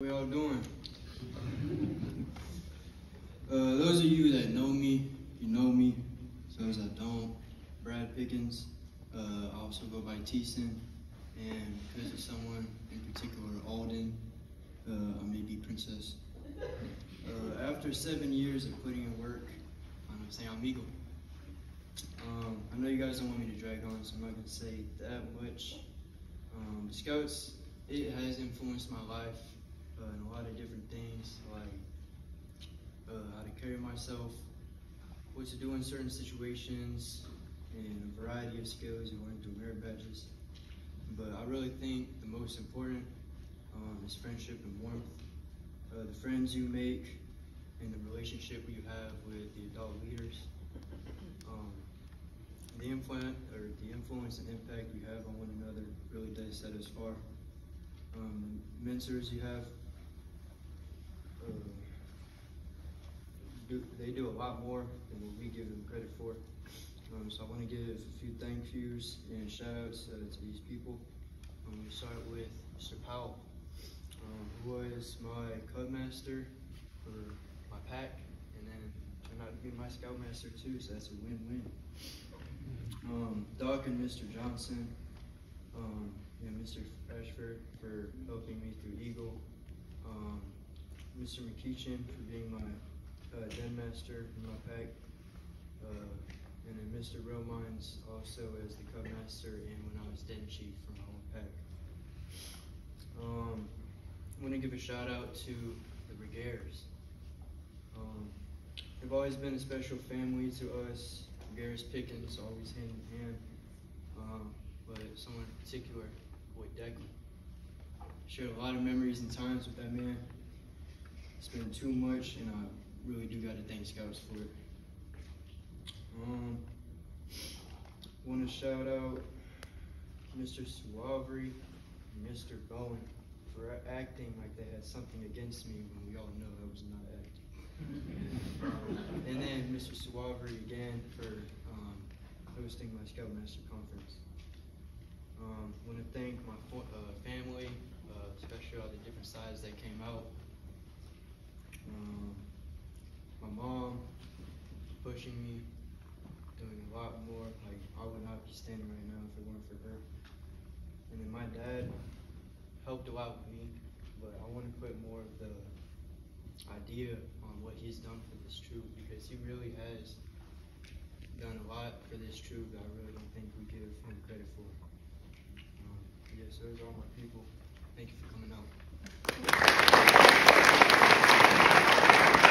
How y'all doing? Those of you that know me, you know me. Those that don't, Brad Pickens. I also go by Teason, and because of someone in particular, Alden, I may be Princess. After 7 years of putting in work, I'm gonna say I'm Eagle. I know you guys don't want me to drag on, so I'm not gonna say that much. Scouts, it has influenced my life in a lot of different things, like how to carry myself, what to do in certain situations, and a variety of skills you learn through merit badges. But I really think the most important is friendship and warmth. The friends you make and the relationship you have with the adult leaders. The influence and impact we have on one another really does set us far. Mentors you have, they do a lot more than what we give them credit for. So I want to give a few thank yous and shout outs to these people. We start with Mr. Powell, who was my Cub Master for my pack, and then turned out to be my Scoutmaster too, so that's a win-win. Doc and Mr. Johnson, and Mr. Ashford for helping me through Eagle, Mr. McKeechin for being my Den Master in my pack, and then Mr. Romines also as the Cub Master and when I was Den Chief for my own pack. I want to give a shout out to the Brigadiers. They've always been a special family to us. Brigadiers Pickens, always hand in hand, but someone in particular, boy Declan. Shared a lot of memories and times with that man. It's been too much, and I really do got to thank Scouts for it. Want to shout out Mr. Suavery and Mr. Bowen for acting like they had something against me when we all know I was not acting. And then Mr. Suavery again for hosting my Scoutmaster conference. Want to thank my family, especially all the different sides that came out. My mom pushing me, doing a lot more. Like I would not be standing right now if it weren't for her. And then my dad helped a lot with me, but I want to put more of the idea on what he's done for this troop, because he really has done a lot for this troop that I really don't think we give him credit for. Yes, those are all my people. Thank you for coming out.